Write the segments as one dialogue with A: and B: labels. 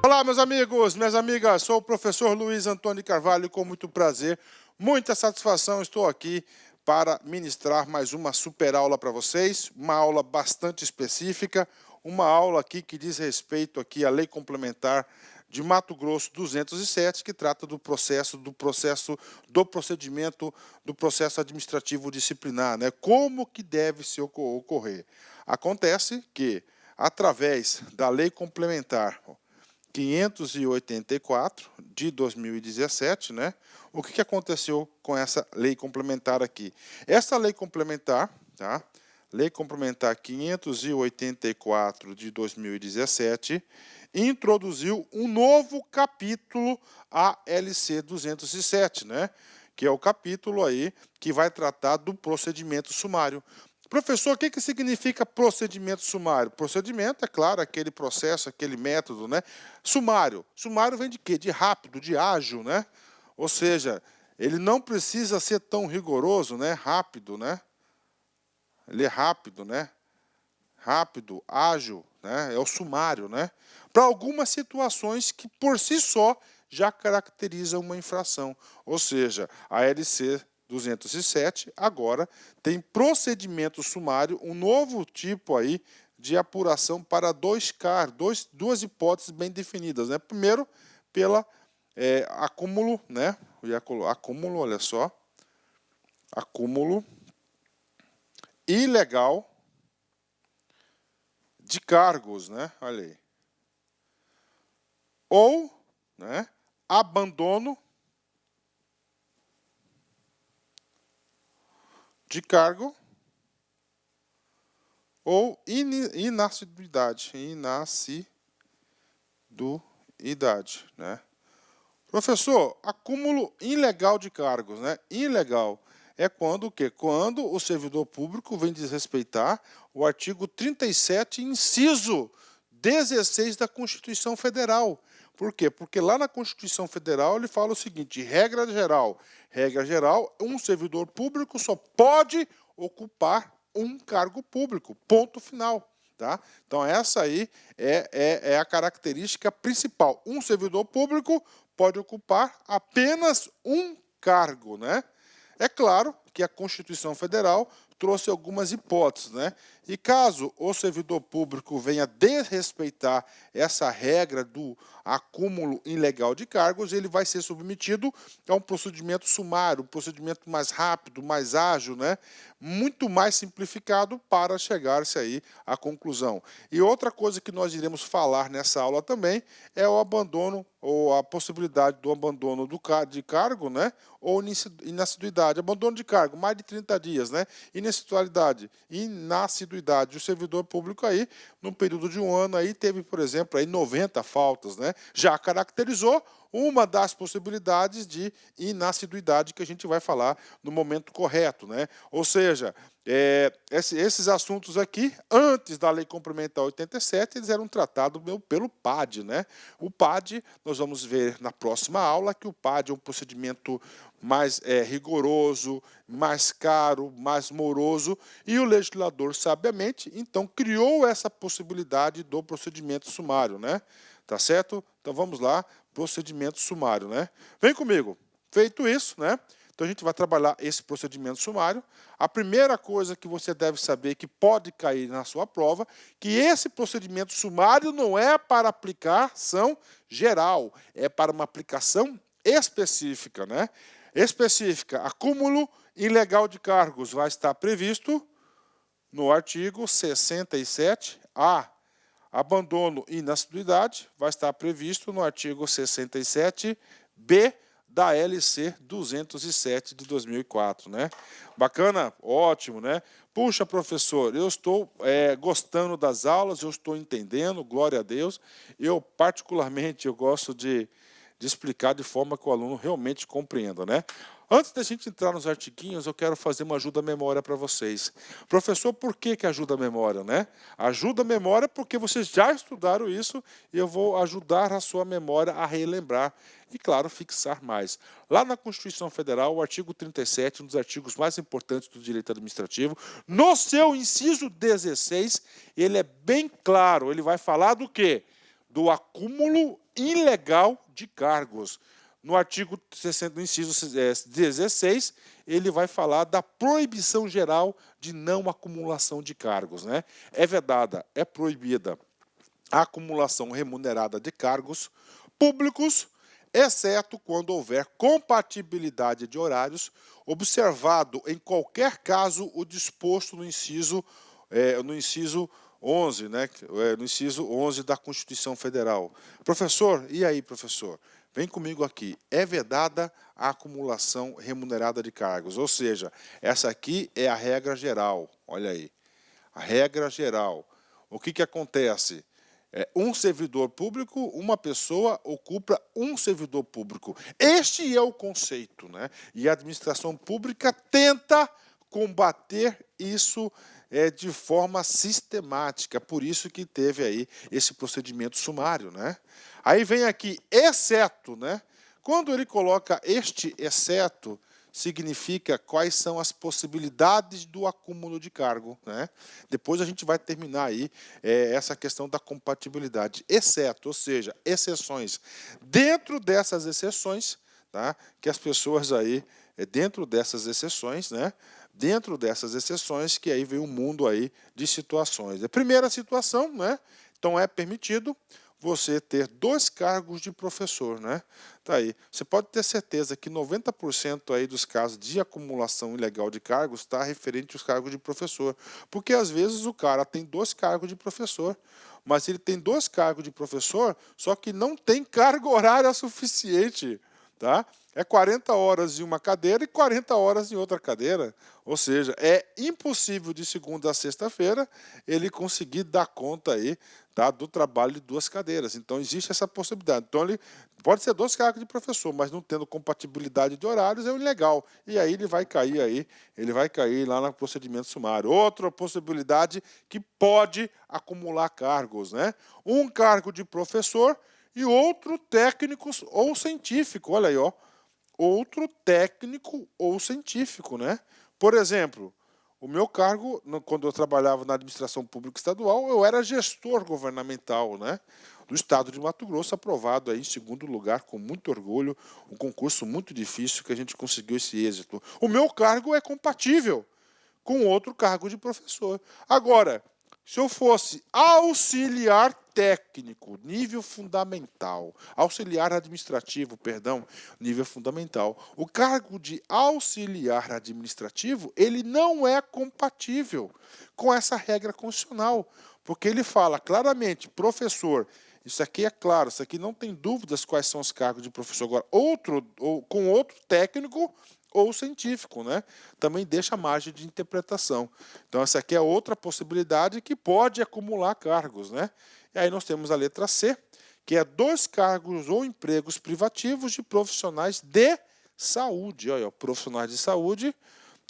A: Olá, meus amigos, minhas amigas, sou o professor Luiz Antônio Carvalho, com muito prazer, muita satisfação, estou aqui para ministrar mais uma super aula para vocês, uma aula bastante específica, uma aula aqui que diz respeito aqui à Lei Complementar de Mato Grosso 207, que trata do procedimento do processo administrativo disciplinar, né? Como que deve se ocorrer. Acontece que, através da Lei Complementar 584 de 2017, né? O que aconteceu com essa lei complementar aqui? Essa lei complementar, tá? Lei complementar 584 de 2017 introduziu um novo capítulo ALC 207, né? Que é o capítulo aí que vai tratar do procedimento sumário. Professor, o que significa procedimento sumário? Procedimento, é claro, aquele processo, aquele método, né? Sumário. Sumário vem de quê? De rápido, de ágil, né? Ou seja, ele não precisa ser tão rigoroso, né? Rápido, né? Ele é rápido, né? Rápido, ágil, né? É o sumário, né? Para algumas situações que, por si só, já caracterizam uma infração. Ou seja, a LC 207 agora tem procedimento sumário, um novo tipo aí de apuração para duas hipóteses bem definidas, né? Primeiro, pela acúmulo, né? Acúmulo, olha só, acúmulo ilegal de cargos, né? Olha aí. Ou, né, abandono de cargo ou inassiduidade, né? Professor, acúmulo ilegal de cargos, né? Ilegal é quando o quê? Quando o servidor público vem desrespeitar o artigo 37, inciso 16 da Constituição Federal. Por quê? Porque lá na Constituição Federal ele fala o seguinte: regra geral, um servidor público só pode ocupar um cargo público, ponto final. Tá? Então essa aí é a característica principal. Um servidor público pode ocupar apenas um cargo, né? É claro que a Constituição Federal trouxe algumas hipóteses, né? E caso o servidor público venha desrespeitar essa regra do acúmulo ilegal de cargos, ele vai ser submetido a um procedimento sumário, um procedimento mais rápido, mais ágil, né? Muito mais simplificado para chegar-se aí à conclusão. E outra coisa que nós iremos falar nessa aula também é o abandono ou a possibilidade do abandono de cargo, né? Ou inassiduidade. Abandono de cargo, mais de 30 dias, né? Inassiduidade. O servidor público aí, no período de um ano, aí teve, por exemplo, aí 90 faltas, né? Já caracterizou uma das possibilidades de inassiduidade que a gente vai falar no momento correto, né? Ou seja, esses assuntos aqui, antes da Lei Complementar 87, eles eram tratados pelo PAD, né? O PAD, nós vamos ver na próxima aula que o PAD é um procedimento mais rigoroso, mais caro, mais moroso, e o legislador, sabiamente, então, criou essa possibilidade do procedimento sumário, né? Tá certo? Então, vamos lá, procedimento sumário, né? Vem comigo. Feito isso, né? Então, a gente vai trabalhar esse procedimento sumário. A primeira coisa que você deve saber, que pode cair na sua prova, que esse procedimento sumário não é para aplicação geral, é para uma aplicação específica, né? Específica, acúmulo ilegal de cargos vai estar previsto no artigo 67A. Abandono e inassiduidade vai estar previsto no artigo 67B da LC 207 de 2004, né? Bacana? Ótimo, né? Puxa, professor, eu estou gostando das aulas, eu estou entendendo, glória a Deus. Eu, particularmente, eu gosto de explicar de forma que o aluno realmente compreenda, né? Antes da gente entrar nos artiguinhos, eu quero fazer uma ajuda à memória para vocês. Professor, por que ajuda à memória, né? Ajuda à memória porque vocês já estudaram isso e eu vou ajudar a sua memória a relembrar e, claro, fixar mais. Lá na Constituição Federal, o artigo 37, um dos artigos mais importantes do direito administrativo, no seu inciso 16, ele é bem claro, ele vai falar do quê? do acúmulo ilegal de cargos. No artigo 60, no inciso 16, ele vai falar da proibição geral de não acumulação de cargos, né? É vedada, é proibida a acumulação remunerada de cargos públicos, exceto quando houver compatibilidade de horários, observado em qualquer caso o disposto no inciso 11, né? No inciso 11 da Constituição Federal. Professor, e aí, professor? Vem comigo aqui. É vedada a acumulação remunerada de cargos, ou seja, essa aqui é a regra geral. Olha aí, a regra geral. O que acontece? Um servidor público, uma pessoa ocupa um servidor público. Este é o conceito, né? E a administração pública tenta combater isso de forma sistemática. Por isso que teve aí esse procedimento sumário, né? Aí vem aqui, exceto, né? Quando ele coloca este exceto, significa quais são as possibilidades do acúmulo de cargo, né? Depois a gente vai terminar aí essa questão da compatibilidade, exceto, ou seja, exceções. Dentro dessas exceções, tá? Que as pessoas aí, dentro dessas exceções, né? Dentro dessas exceções que aí vem um mundo aí de situações. A primeira situação, né? Então é permitido você ter 2 cargos de professor, né? Tá aí. Você pode ter certeza que 90% aí dos casos de acumulação ilegal de cargos está referente aos cargos de professor, porque às vezes o cara tem 2 cargos de professor, mas ele tem 2 cargos de professor, só que não tem carga horária suficiente, tá? É 40 horas em uma cadeira e 40 horas em outra cadeira. Ou seja, é impossível de segunda a sexta-feira ele conseguir dar conta aí, tá, do trabalho de 2 cadeiras. Então existe essa possibilidade. Então ele pode ser 2 cargos de professor, mas não tendo compatibilidade de horários é ilegal. E aí ele vai cair lá no procedimento sumário. Outra possibilidade que pode acumular cargos, né? Um cargo de professor e outro técnico ou científico. Olha aí, ó. Outro técnico ou científico, né? Por exemplo, o meu cargo, quando eu trabalhava na administração pública estadual, eu era gestor governamental, né? Do estado de Mato Grosso, aprovado aí em 2º lugar, com muito orgulho, um concurso muito difícil que a gente conseguiu esse êxito. O meu cargo é compatível com outro cargo de professor. Agora, se eu fosse auxiliar técnico, nível fundamental, auxiliar administrativo, perdão, nível fundamental, o cargo de auxiliar administrativo, ele não é compatível com essa regra constitucional, porque ele fala claramente, professor, isso aqui é claro, isso aqui não tem dúvidas quais são os cargos de professor. Agora, com outro técnico ou científico, né? Também deixa margem de interpretação. Então, essa aqui é outra possibilidade que pode acumular cargos, né? E aí nós temos a letra C, que é 2 cargos ou empregos privativos de profissionais de saúde. Olha, profissionais de saúde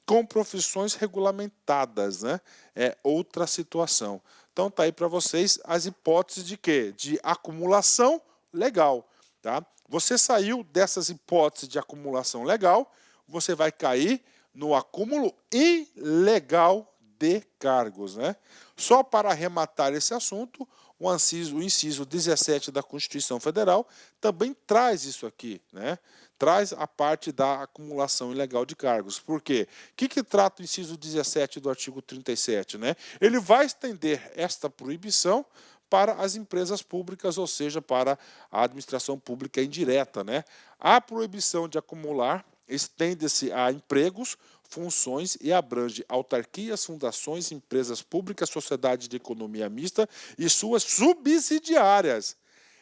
A: com profissões regulamentadas, né? É outra situação. Então, tá aí para vocês as hipóteses de quê? De acumulação legal, tá? Você saiu dessas hipóteses de acumulação legal, você vai cair no acúmulo ilegal de cargos, né? Só para arrematar esse assunto, o inciso 17 da Constituição Federal também traz isso aqui, né? Traz a parte da acumulação ilegal de cargos. Por quê? O que trata o inciso 17 do artigo 37, né? Ele vai estender esta proibição para as empresas públicas, ou seja, para a administração pública indireta, né? A proibição de acumular estende-se a empregos, funções e abrange autarquias, fundações, empresas públicas, sociedades de economia mista e suas subsidiárias,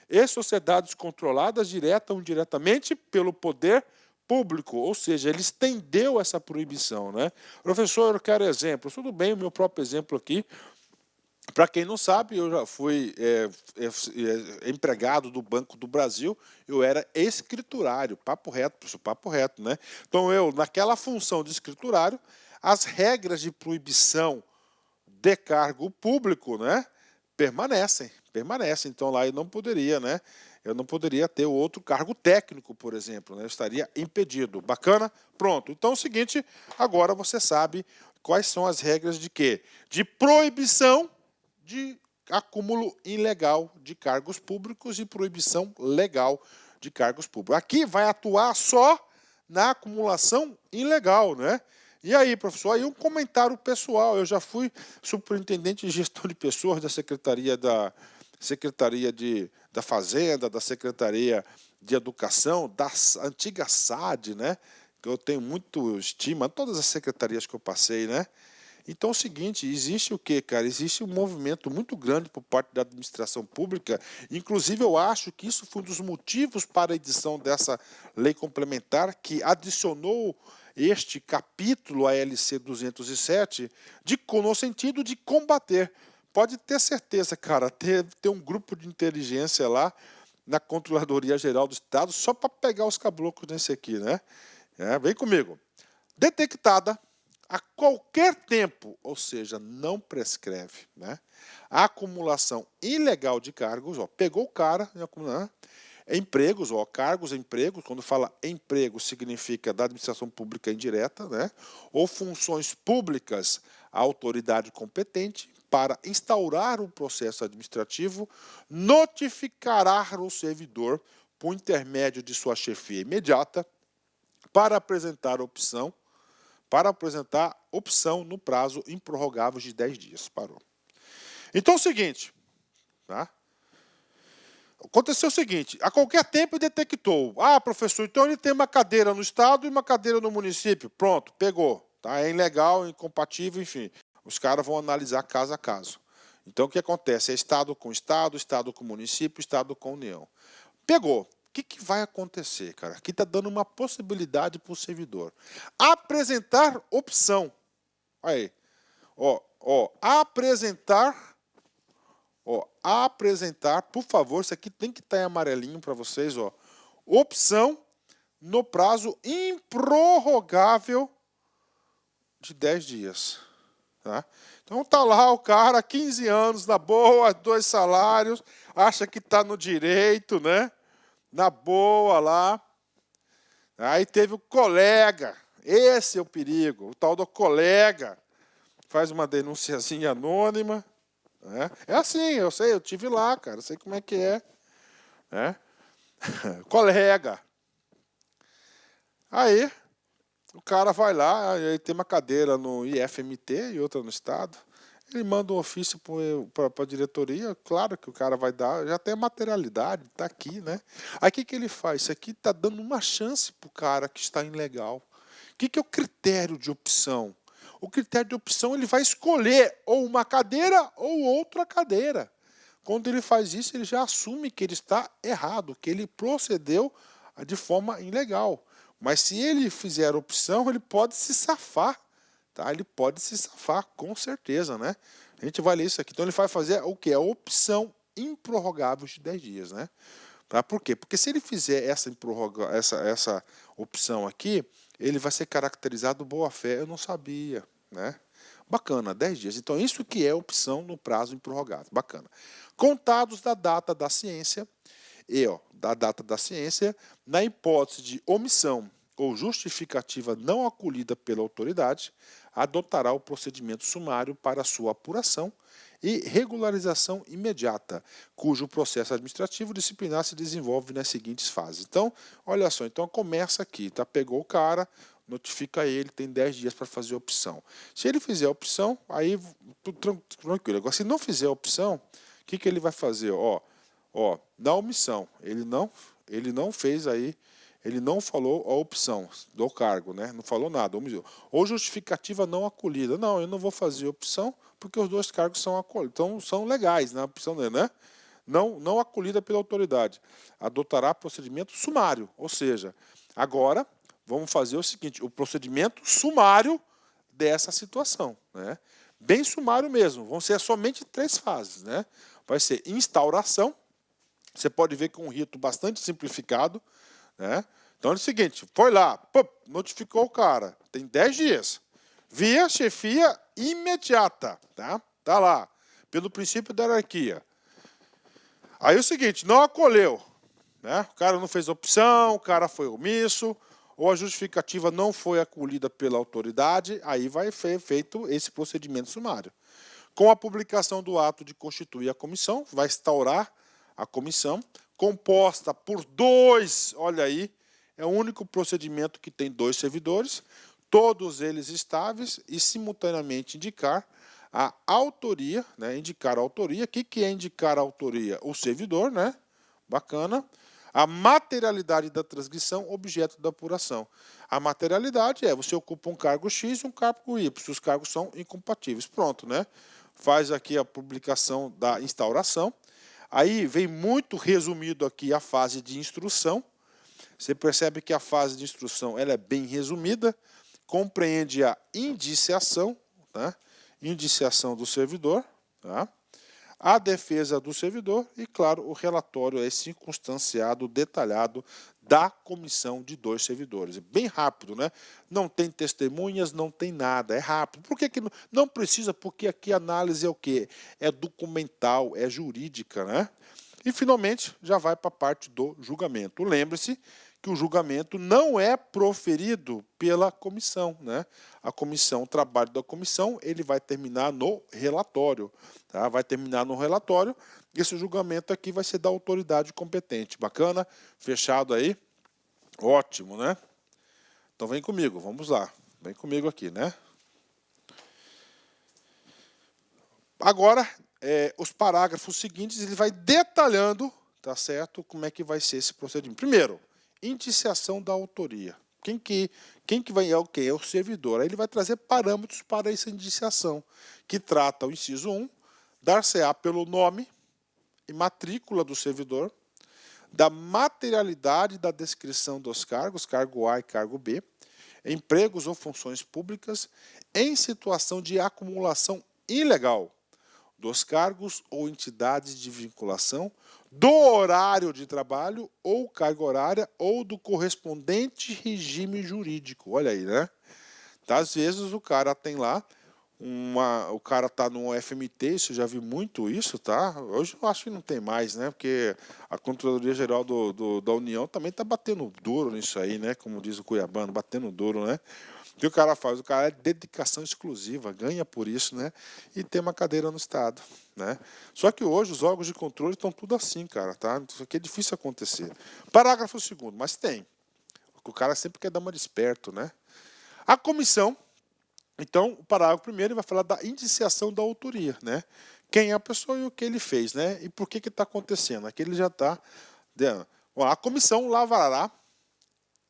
A: e sociedades controladas direta ou indiretamente pelo poder público, ou seja, ele estendeu essa proibição, né? Professor, eu quero exemplos. Tudo bem, o meu próprio exemplo aqui. Para quem não sabe, eu já fui empregado do Banco do Brasil, eu era escriturário, papo reto, professor, papo reto, né? Então, naquela função de escriturário, as regras de proibição de cargo público, né, permanecem. Então, lá eu não poderia, né? Eu não poderia ter outro cargo técnico, por exemplo, né? Eu estaria impedido. Bacana? Pronto. Então, é o seguinte, agora você sabe quais são as regras de quê? De proibição de acúmulo ilegal de cargos públicos e proibição legal de cargos públicos. Aqui vai atuar só na acumulação ilegal, né? E aí, professor, aí um comentário pessoal. Eu já fui superintendente de gestão de pessoas da Secretaria da Fazenda, da Secretaria de Educação, da antiga SAD, né? Que eu tenho muito estima, todas as secretarias que eu passei, né? Então é o seguinte, existe o quê, cara? Existe um movimento muito grande por parte da administração pública, inclusive eu acho que isso foi um dos motivos para a edição dessa lei complementar que adicionou este capítulo à LC 207 no sentido de combater. Pode ter certeza, cara, ter um grupo de inteligência lá na Controladoria Geral do Estado só para pegar os caboclos nesse aqui, né? Vem comigo. Detectada a qualquer tempo, ou seja, não prescreve, né? A acumulação ilegal de cargos, ó, pegou o cara, né? Empregos, ó, cargos, empregos, quando fala emprego significa da administração pública indireta, né? Ou funções públicas à autoridade competente para instaurar um processo administrativo, notificará o servidor por intermédio de sua chefia imediata para apresentar opção no prazo improrrogável de 10 dias. Parou. Então é o seguinte, tá? Aconteceu o seguinte, a qualquer tempo detectou, professor, então ele tem uma cadeira no estado e uma cadeira no município, pronto, pegou, tá? É ilegal, incompatível, enfim, os caras vão analisar caso a caso. Então o que acontece? É estado com estado, estado com município, estado com união. Pegou. O que vai acontecer, cara? Aqui está dando uma possibilidade para o servidor. Apresentar opção. Aí. Apresentar, por favor, isso aqui tem que estar em amarelinho para vocês, ó. Opção no prazo improrrogável de 10 dias. Tá? Então tá lá o cara, 15 anos, na boa, 2 salários, acha que está no direito, né? Na boa lá. Aí teve o colega, esse é o perigo, o tal do colega. Faz uma denunciazinha anônima. Né? É assim, eu sei, eu tive lá, cara, sei como é que é. Né? Colega. Aí, o cara vai lá, ele tem uma cadeira no IFMT e outra no Estado. Ele manda um ofício para a diretoria, claro que o cara vai dar, já tem a materialidade, está aqui, né? Aí o que ele faz? Isso aqui está dando uma chance para o cara que está ilegal. O que é o critério de opção? O critério de opção, ele vai escolher ou uma cadeira ou outra cadeira. Quando ele faz isso, ele já assume que ele está errado, que ele procedeu de forma ilegal. Mas se ele fizer opção, ele pode se safar. Tá? Ele pode se safar, com certeza, né? A gente vai ler isso aqui. Então ele vai fazer o quê? A opção improrrogável de 10 dias, né? Tá? Por quê? Porque se ele fizer essa opção aqui, ele vai ser caracterizado boa-fé. Eu não sabia, né? Bacana, 10 dias. Então isso que é opção no prazo improrrogável. Bacana. Contados da data da ciência, na hipótese de omissão ou justificativa não acolhida pela autoridade, adotará o procedimento sumário para sua apuração e regularização imediata, cujo processo administrativo disciplinar se desenvolve nas seguintes fases. Então, olha só, então começa aqui, tá? Pegou o cara, notifica ele, tem 10 dias para fazer a opção. Se ele fizer a opção, aí tudo tranquilo. Agora, se não fizer a opção, o que ele vai fazer? Na omissão, ele não fez aí, ele não falou a opção do cargo, né? Não falou nada, ou justificativa não acolhida. Não, eu não vou fazer opção porque os 2 cargos são acolhidos, então são legais, né? A opção dele, né? Não acolhida pela autoridade. Adotará procedimento sumário, ou seja, agora vamos fazer o seguinte, o procedimento sumário dessa situação, né? Bem sumário mesmo, vão ser somente 3 fases, né? Vai ser instauração, você pode ver que é um rito bastante simplificado, né? Então é o seguinte, foi lá, notificou o cara, tem 10 dias, via chefia imediata, tá? Tá lá, pelo princípio da hierarquia. Aí é o seguinte, não acolheu, né? O cara não fez opção, o cara foi omisso, ou a justificativa não foi acolhida pela autoridade, aí vai ser feito esse procedimento sumário. Com a publicação do ato de constituir a comissão, vai instaurar a comissão, composta por dois, olha aí, é o único procedimento que tem dois servidores, todos eles estáveis, e simultaneamente indicar a autoria, né? Indicar a autoria. O que é indicar a autoria? O servidor, né? Bacana. A materialidade da transgressão, objeto da apuração. A materialidade é, você ocupa um cargo X e um cargo Y, se os cargos são incompatíveis. Pronto, né? Faz aqui a publicação da instauração. Aí vem muito resumido aqui a fase de instrução. Você percebe que a fase de instrução ela é bem resumida, compreende a indiciação, tá? Indiciação do servidor, tá? A defesa do servidor e, claro, o relatório é circunstanciado, detalhado da comissão de dois servidores. É bem rápido, né? Não tem testemunhas, não tem nada, é rápido. Por que não precisa? Porque aqui a análise é o quê? É documental, é jurídica, né? E, finalmente, já vai para a parte do julgamento. Lembre-se que o julgamento não é proferido pela comissão, né? A comissão, o trabalho da comissão, ele vai terminar no relatório, tá? Vai terminar no relatório. Esse julgamento aqui vai ser da autoridade competente. Bacana? Fechado aí? Ótimo, né? Então vem comigo, vamos lá. Vem comigo aqui, né? Agora, os parágrafos seguintes, ele vai detalhando, tá certo? Como é que vai ser esse procedimento. Primeiro, indiciação da autoria. Quem que vai é o quê? É o servidor. Aí ele vai trazer parâmetros para essa indiciação, que trata o inciso 1, dar-se-á pelo nome e matrícula do servidor, da materialidade da descrição dos cargos, cargo A e cargo B, empregos ou funções públicas, em situação de acumulação ilegal dos cargos ou entidades de vinculação, do horário de trabalho ou carga horária ou do correspondente regime jurídico. Olha aí, né? Tá, às vezes o cara tem lá, o cara tá no FMT, isso eu já vi muito isso, tá? Hoje eu acho que não tem mais, né? Porque a Controladoria Geral da União também tá batendo duro nisso aí, né? Como diz o cuiabano, batendo duro, né? O que o cara faz? O cara é dedicação exclusiva, ganha por isso, né? E tem uma cadeira no Estado, né? Só que hoje os órgãos de controle estão tudo assim, cara, tá? Isso aqui é difícil acontecer. Parágrafo 2º, mas tem. O cara sempre quer dar uma de esperto, né? A comissão, então, o parágrafo 1º vai falar da indiciação da autoria, né? Quem é a pessoa e o que ele fez, né? E por que está acontecendo? Aqui ele já está... A comissão lavrará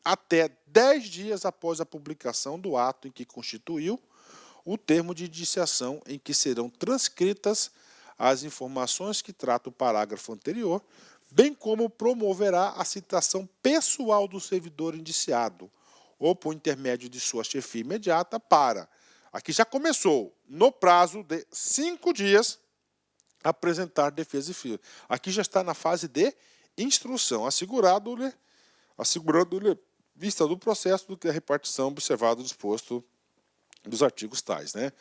A: até 10 dias após a publicação do ato em que constituiu o termo de indiciação em que serão transcritas as informações que trata o parágrafo anterior, bem como promoverá a citação pessoal do servidor indiciado, ou por intermédio de sua chefia imediata para, aqui já começou, no prazo de 5 dias, apresentar defesa e fio. Aqui já está na fase de instrução, assegurando-lhe vista do processo do que a repartição observado o disposto dos artigos tais, né?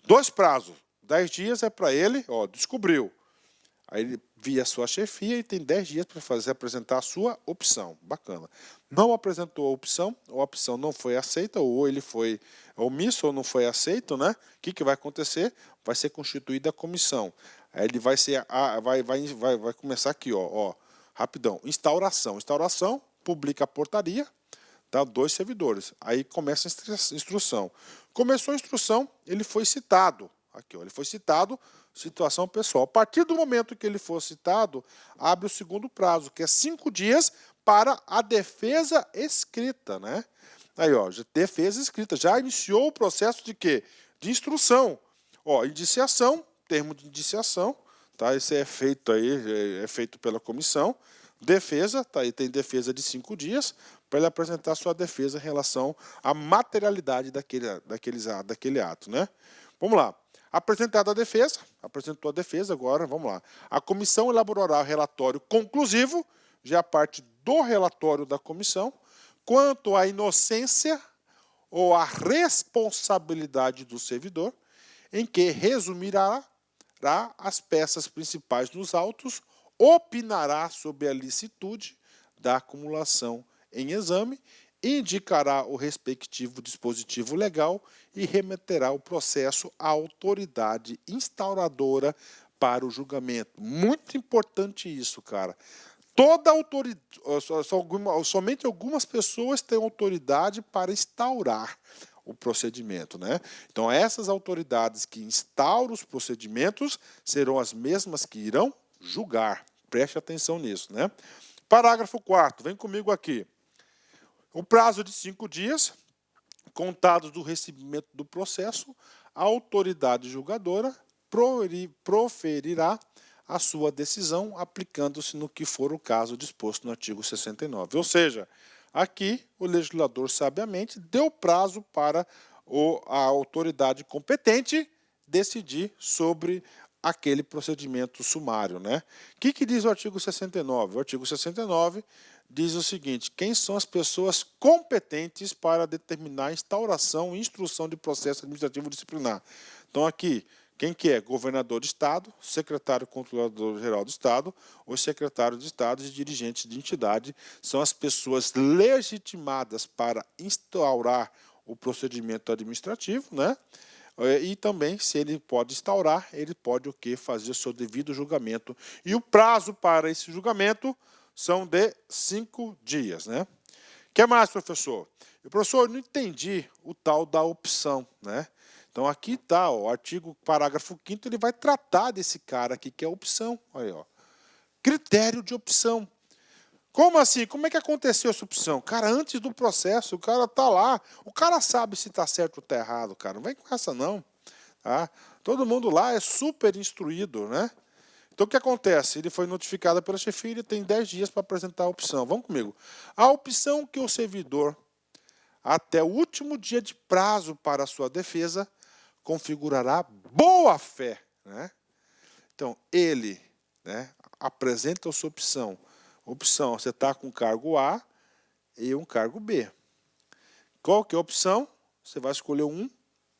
A: 2 prazos, 10 dias é para ele, ó, descobriu. Aí ele via a sua chefia e tem 10 dias para apresentar a sua opção. Bacana. Não apresentou a opção não foi aceita, ou ele foi omisso ou não foi aceito, né? O que vai acontecer? Vai ser constituída a comissão. Aí ele vai começar aqui, ó, rapidão. Instauração. Instauração, publica a portaria, tá? 2 servidores. Aí começa a instrução. Começou a instrução, ele foi citado. Aqui, ó, ele foi citado, situação pessoal. A partir do momento que ele for citado, abre o segundo prazo, que é 5 dias para a defesa escrita, né? Aí, ó, defesa escrita. Já iniciou o processo de quê? De instrução. Ó, indiciação, termo de indiciação, tá? Esse é feito aí, é feito pela comissão. Defesa, tá aí, tem defesa de 5 dias para ele apresentar sua defesa em relação à materialidade daquele ato, né? Vamos lá. Apresentada a defesa, apresentou a defesa, agora vamos lá. A comissão elaborará o relatório conclusivo, já é a parte do relatório da comissão, quanto à inocência ou à responsabilidade do servidor, em que resumirá as peças principais dos autos, opinará sobre a licitude da acumulação em exame indicará o respectivo dispositivo legal e remeterá o processo à autoridade instauradora para o julgamento. Muito importante isso, cara. Toda autoridade, somente algumas pessoas têm autoridade para instaurar o procedimento, né? Então, essas autoridades que instauram os procedimentos serão as mesmas que irão julgar. Preste atenção nisso, né? Parágrafo 4º, vem comigo aqui. O prazo de 5 dias, contados do recebimento do processo, a autoridade julgadora proferirá a sua decisão, aplicando-se no que for o caso disposto no artigo 69. Ou seja, aqui o legislador sabiamente deu prazo para a autoridade competente decidir sobre aquele procedimento sumário, né? O que diz o artigo 69? O artigo 69 diz o seguinte: quem são as pessoas competentes para determinar a instauração e instrução de processo administrativo disciplinar? Então, aqui, quem que é? Governador de Estado, secretário controlador-geral do Estado, os secretários de Estado e dirigentes de entidade são as pessoas legitimadas para instaurar o procedimento administrativo, né? E também, se ele pode instaurar, ele pode o quê? Fazer o seu devido julgamento. E o prazo para esse julgamento são de 5 dias, né? O que mais, professor? Professor, eu não entendi o tal da opção, né? Então, aqui está, o artigo, parágrafo 5º, ele vai tratar desse cara aqui, que é a opção. Olha aí, ó. Critério de opção. Como assim? Como é que aconteceu essa opção? Cara, antes do processo, o cara está lá. O cara sabe se está certo ou está errado, cara. Não vem com essa, não. Tá? Todo mundo lá é super instruído, né? Então, o que acontece? Ele foi notificado pela chefia, ele tem 10 dias para apresentar a opção. Vamos comigo. A opção que o servidor, até o último dia de prazo para a sua defesa, configurará boa-fé, né? Então, ele, né, apresenta a sua opção. Opção, você está com cargo A e um cargo B. Qual que é a opção? Você vai escolher um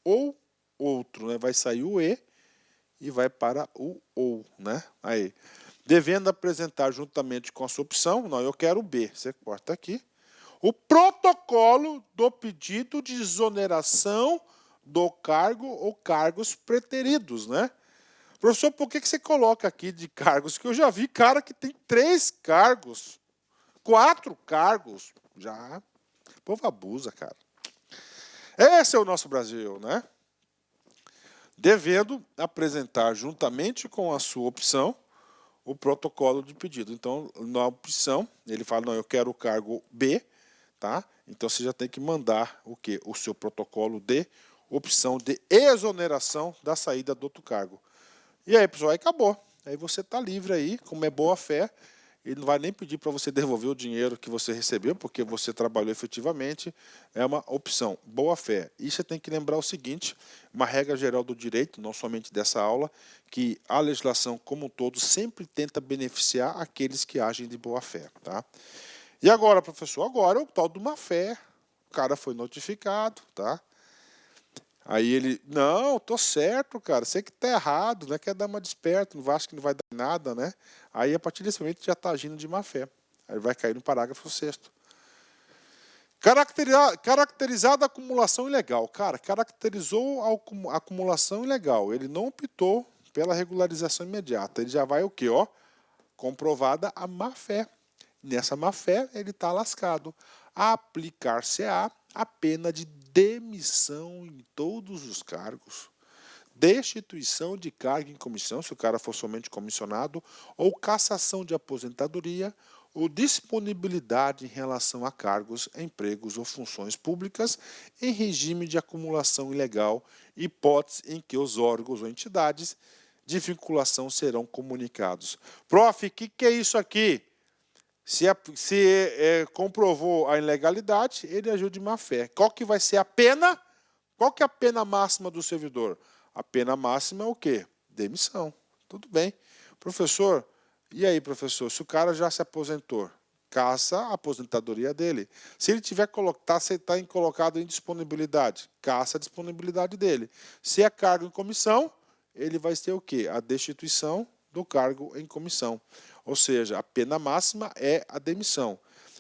A: ou outro, né? Vai sair o e vai para o ou, né? Aí, devendo apresentar juntamente com a sua opção, não, eu quero o B, você corta aqui, o protocolo do pedido de exoneração do cargo ou cargos preteridos, né? Professor, por que você coloca aqui de cargos? Que eu já vi cara que tem 3 cargos, 4 cargos, já. O povo abusa, cara. Esse é o nosso Brasil, né? Devendo apresentar juntamente com a sua opção o protocolo de pedido. Então, na opção, ele fala, não, eu quero o cargo B, tá? Então, você já tem que mandar o quê? O seu protocolo de opção de exoneração da saída do outro cargo. E aí, pessoal, aí acabou. Aí você está livre aí, como é boa fé. Ele não vai nem pedir para você devolver o dinheiro que você recebeu, porque você trabalhou efetivamente. É uma opção, boa fé. E você tem que lembrar o seguinte, uma regra geral do direito, não somente dessa aula, que a legislação como um todo sempre tenta beneficiar aqueles que agem de boa fé, tá? E agora, professor? Agora é o tal de má fé. O cara foi notificado, tá? Aí ele, não, tô certo, cara, sei que tá errado, né? Quer dar uma desperta, não acha que não vai dar nada, né? Aí, a partir desse momento, já está agindo de má fé. Aí vai cair no parágrafo 6º. Caracterizada a acumulação ilegal. Cara, caracterizou a acumulação ilegal. Ele não optou pela regularização imediata. Ele já vai o quê? Ó, comprovada a má fé. Nessa má fé, ele está lascado. Aplicar-se-á a pena de demissão em todos os cargos, destituição de cargo em comissão, se o cara for somente comissionado, ou cassação de aposentadoria, ou disponibilidade em relação a cargos, empregos ou funções públicas em regime de acumulação ilegal, hipótese em que os órgãos ou entidades de vinculação serão comunicados. Prof, o que é isso aqui? Se comprovou a ilegalidade, ele agiu de má fé. Qual que vai ser a pena? Qual que é a pena máxima do servidor? A pena máxima é o quê? Demissão. Tudo bem. Professor, e aí, professor? Se o cara já se aposentou, caça a aposentadoria dele. Se ele tiver colocado em disponibilidade, caça a disponibilidade dele. Se é cargo em comissão, ele vai ter o quê? A destituição do cargo em comissão. Ou seja, a pena máxima é a demissão.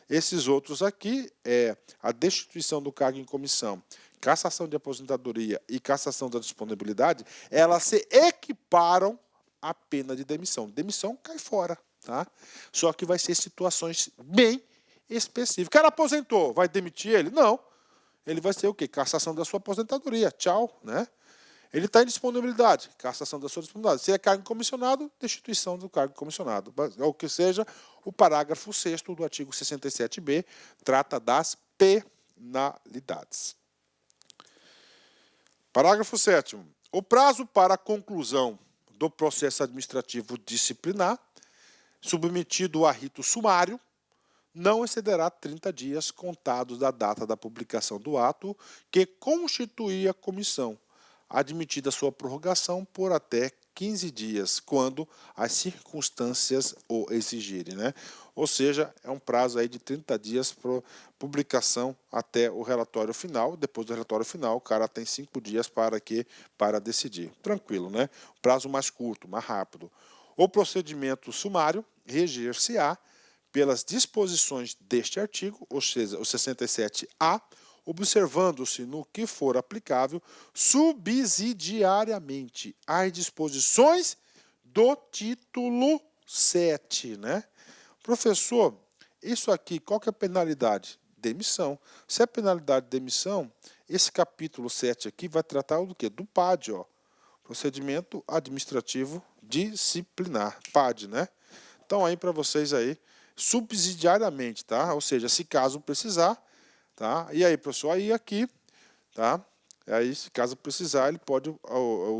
A: Esses outros aqui é a destituição do cargo em comissão, cassação de aposentadoria e cassação da disponibilidade, elas se equiparam à pena de demissão. Demissão cai fora, tá? Só que vai ser situações bem específicas. O cara aposentou, vai demitir ele? Não. Ele vai ser o quê? Cassação da sua aposentadoria. Tchau, né? Ele está em disponibilidade, cassação da sua disponibilidade. Se é cargo comissionado, destituição do cargo comissionado. Ou que seja, o parágrafo 6º do artigo 67b trata das penalidades. Parágrafo 7º. O prazo para a conclusão do processo administrativo disciplinar, submetido a rito sumário, não excederá 30 dias contados da data da publicação do ato que constitui a comissão, admitida sua prorrogação por até 15 dias, quando as circunstâncias o exigirem, né? Ou seja, é um prazo aí de 30 dias para publicação até o relatório final. Depois do relatório final, o cara tem 5 dias para decidir. Tranquilo, né? Prazo mais curto, mais rápido. O procedimento sumário reger-se-á pelas disposições deste artigo, ou seja, o 67A, observando-se no que for aplicável subsidiariamente às disposições do título 7, né? Professor, isso aqui, qual que é a penalidade? Demissão. Se é penalidade de demissão, esse capítulo 7 aqui vai tratar do quê? Do PAD, ó. Procedimento Administrativo Disciplinar, PAD, né? Então aí para vocês aí, subsidiariamente, tá? Ou seja, se caso precisar, tá? E aí, professor, aí aqui, tá? Aí, se caso precisar, ele pode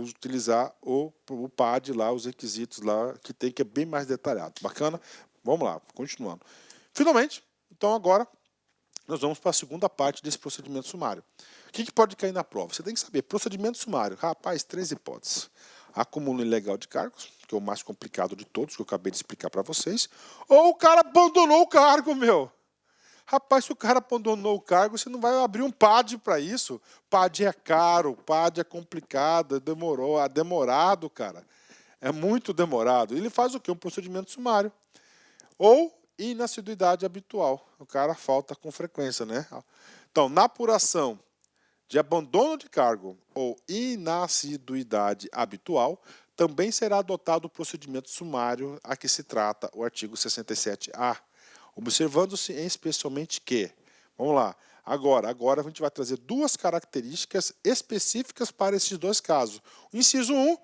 A: utilizar o PAD lá, os requisitos lá, que tem, que é bem mais detalhado. Bacana? Vamos lá, continuando. Finalmente, então agora, nós vamos para a segunda parte desse procedimento sumário. O que pode cair na prova? Você tem que saber, procedimento sumário, rapaz, 3 hipóteses. Acúmulo ilegal de cargos, que é o mais complicado de todos, que eu acabei de explicar para vocês, ou o cara abandonou o cargo, meu. Rapaz, se o cara abandonou o cargo, você não vai abrir um PAD para isso. PAD é caro, PAD é complicado, é demorado, cara. É muito demorado. Ele faz o quê? Um procedimento sumário. Ou inassiduidade habitual. O cara falta com frequência, né? Então, na apuração de abandono de cargo ou inassiduidade habitual, também será adotado o procedimento sumário a que se trata o artigo 67A. Observando-se especialmente que, vamos lá, agora a gente vai trazer 2 características específicas para esses 2 casos. O inciso 1,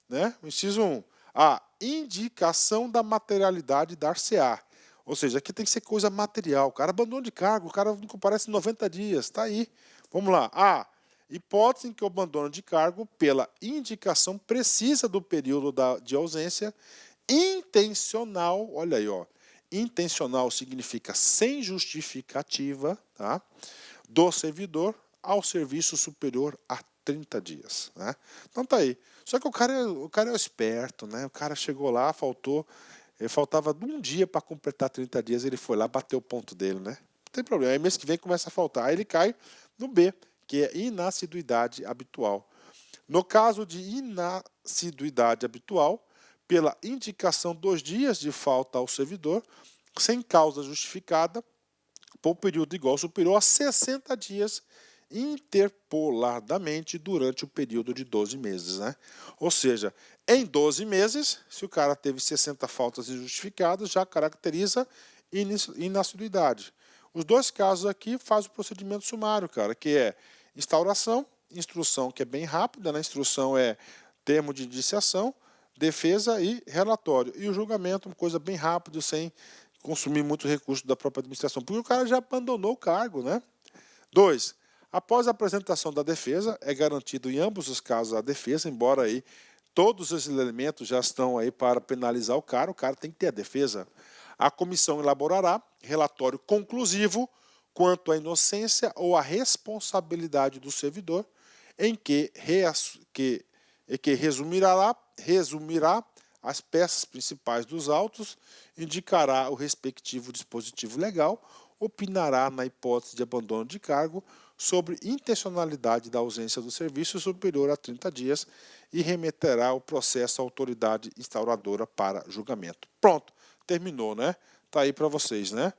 A: né? O inciso 1, a indicação da materialidade dar-se-á. Ou seja, aqui tem que ser coisa material. O cara abandonou de cargo, o cara não comparece em 90 dias, está aí. Vamos lá. A, hipótese em que o abandono de cargo, pela indicação precisa do período de ausência, intencional, olha aí, ó. Intencional significa sem justificativa, tá? Do servidor ao serviço superior a 30 dias. Né? Então tá aí. Só que o cara é esperto, né? O cara chegou lá, faltava um dia para completar 30 dias, ele foi lá, bateu o ponto dele, né? Não tem problema. Aí mês que vem começa a faltar. Aí ele cai no B, que é inassiduidade habitual. No caso de inassiduidade habitual, pela indicação 2 dias de falta ao servidor, sem causa justificada, por período igual ou superior a 60 dias, interpoladamente durante o período de 12 meses. Né? Ou seja, em 12 meses, se o cara teve 60 faltas injustificadas, já caracteriza inassiduidade. Os 2 casos aqui faz o procedimento sumário, cara, que é instauração, instrução, que é bem rápida, né? Instrução é termo de indiciação, defesa e relatório. E o julgamento, uma coisa bem rápida, sem consumir muito recurso da própria administração, porque o cara já abandonou o cargo, né? 2. Após a apresentação da defesa, é garantido em ambos os casos a defesa, embora aí todos os elementos já estão aí para penalizar o cara tem que ter a defesa. A comissão elaborará relatório conclusivo quanto à inocência ou à responsabilidade do servidor, em que resumirá as peças principais dos autos, indicará o respectivo dispositivo legal, opinará na hipótese de abandono de cargo sobre intencionalidade da ausência do serviço superior a 30 dias e remeterá o processo à autoridade instauradora para julgamento. Pronto, terminou, né? Tá aí para vocês, né?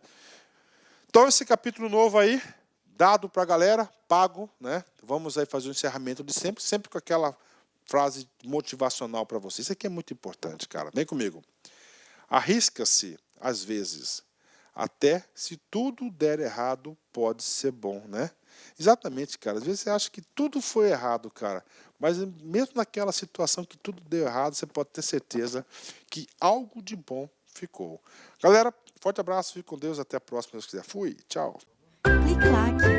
A: Então, esse capítulo novo aí, dado para a galera, pago, né? Vamos aí fazer o encerramento de sempre, sempre com aquela frase motivacional para você. Isso aqui é muito importante, cara. Vem comigo. Arrisca-se, às vezes, até se tudo der errado, pode ser bom, né? Exatamente, cara. Às vezes você acha que tudo foi errado, cara. Mas mesmo naquela situação que tudo deu errado, você pode ter certeza que algo de bom ficou. Galera, forte abraço, fique com Deus, até a próxima, se Deus quiser. Fui, tchau.
B: Clique like